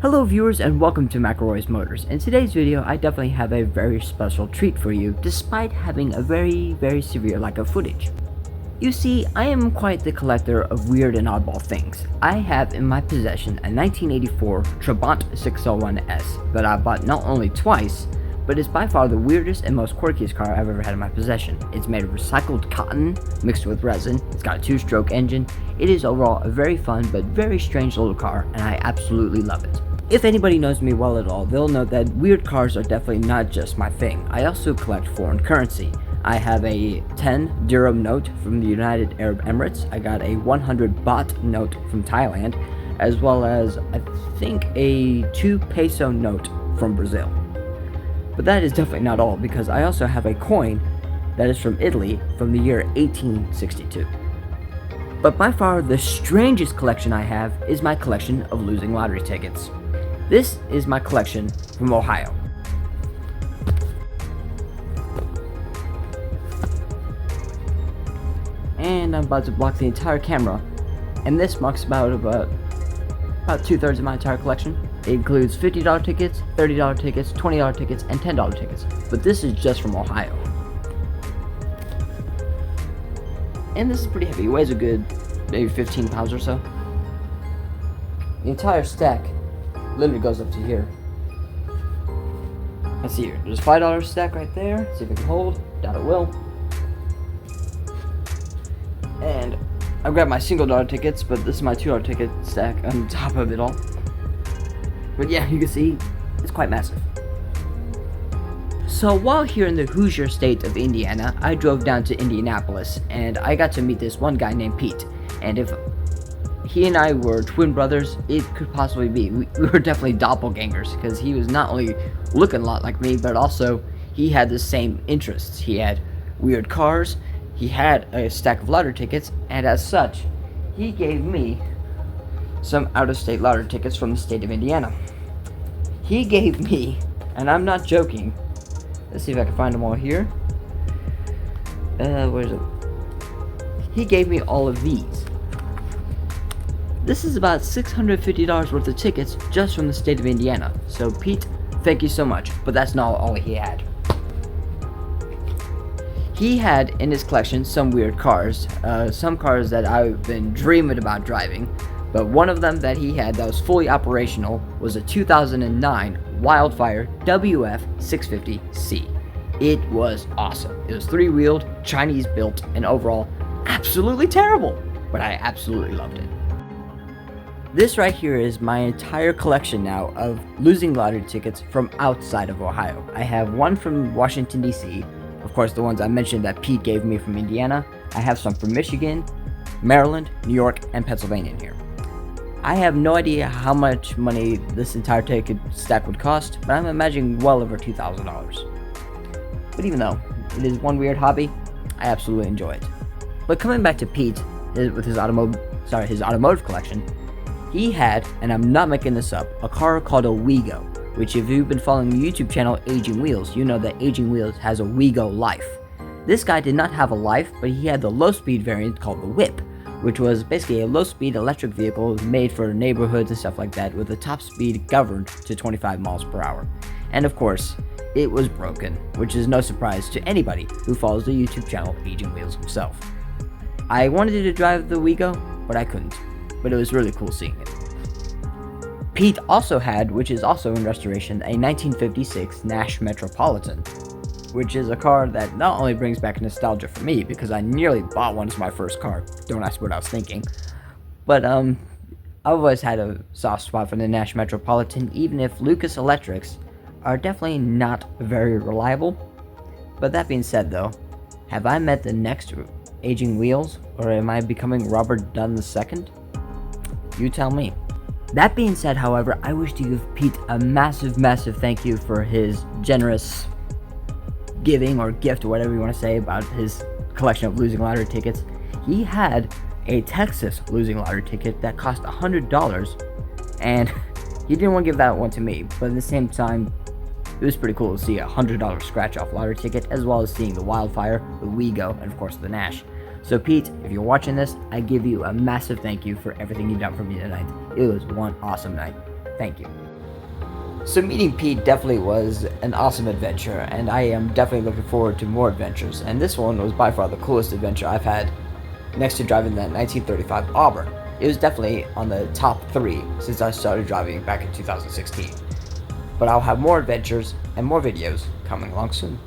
Hello viewers and welcome to McElroy's Motors. In today's video I definitely have a very special treat for you despite having a very severe lack of footage. You see, I am quite the collector of weird and oddball things. I have in my possession a 1984 Trabant 601S that I bought not only twice, but is by far the weirdest and most quirkiest car I've ever had in my possession. It's made of recycled cotton mixed with resin, it's got a 2-stroke engine, it is overall a very fun but very strange little car and I absolutely love it. If anybody knows me well at all, they'll know that weird cars are definitely not just my thing. I also collect foreign currency. I have a 10 dirham note from the United Arab Emirates, I got a 100 baht note from Thailand, as well as I think a 2 peso note from Brazil. But that is definitely not all, because I also have a coin that is from Italy from the year 1862. But by far the strangest collection I have is my collection of losing lottery tickets. This is my collection from Ohio. And I'm about to block the entire camera, and this marks about 2/3 of my entire collection. It includes $50 tickets, $30 tickets, $20 tickets, and $10 tickets, but this is just from Ohio. And this is pretty heavy, it weighs a good maybe 15 pounds or so. The entire stack literally goes up to here. Let's see here, there's a $5 stack right there, see if it can hold, doubt it will. And I grabbed my single dollar tickets, but this is my $2 ticket stack on top of it all. But yeah, you can see, it's quite massive. So while here in the Hoosier state of Indiana, I drove down to Indianapolis, and I got to meet this one guy named Pete. And if he and I were twin brothers, it could possibly be. We were definitely doppelgangers, because he was not only looking a lot like me, but also he had the same interests. He had weird cars, he had a stack of lottery tickets, and as such, he gave me some out-of-state lottery tickets from the state of Indiana. He gave me, and I'm not joking, let's see if I can find them all here. Where's it? He gave me all of these. This is about $650 worth of tickets just from the state of Indiana. So Pete, thank you so much, but that's not all he had. He had in his collection some weird cars, some cars that I've been dreaming about driving, but one of them that he had that was fully operational was a 2009 Wildfire WF650-C. It was awesome. It was 3-wheeled, Chinese built, and overall absolutely terrible, but I absolutely loved it. This right here is my entire collection now of losing lottery tickets from outside of Ohio. I have one from Washington, D.C., of course the ones I mentioned that Pete gave me from Indiana. I have some from Michigan, Maryland, New York, and Pennsylvania in here. I have no idea how much money this entire ticket stack would cost, but I'm imagining well over $2,000. But even though it is one weird hobby, I absolutely enjoy it. But coming back to Pete with his automotive collection, he had, and I'm not making this up, a car called a Wheego, which if you've been following the YouTube channel Aging Wheels, you know that Aging Wheels has a Wheego Life. This guy did not have a Life, but he had the low-speed variant called the Whip, which was basically a low-speed electric vehicle made for neighborhoods and stuff like that, with the top speed governed to 25 miles per hour. And of course, it was broken, which is no surprise to anybody who follows the YouTube channel Aging Wheels himself. I wanted to drive the Wheego, but I couldn't. But it was really cool seeing it. Pete also had, which is also in restoration, a 1956 Nash Metropolitan, which is a car that not only brings back nostalgia for me, because I nearly bought one as my first car, don't ask what I was thinking, but I've always had a soft spot for the Nash Metropolitan, even if Lucas Electrics are definitely not very reliable. But that being said though, have I met the next Aging Wheels, or am I becoming Robert Dunn II? You tell me. That being said, however, I wish to give Pete a massive thank you for his generous giving or gift or whatever you want to say about his collection of losing lottery tickets. He had a Texas losing lottery ticket that cost $100, and he didn't want to give that one to me, but at the same time, it was pretty cool to see a $100 scratch off lottery ticket, as well as seeing the Wildfire, the Wheego, and of course the Nash. So Pete, if you're watching this, I give you a massive thank you for everything you've done for me tonight. It was one awesome night. Thank you. So meeting Pete definitely was an awesome adventure, and I am definitely looking forward to more adventures, and this one was by far the coolest adventure I've had, next to driving that 1935 Auburn. It was definitely on the top 3 since I started driving back in 2016. But I'll have more adventures and more videos coming along soon.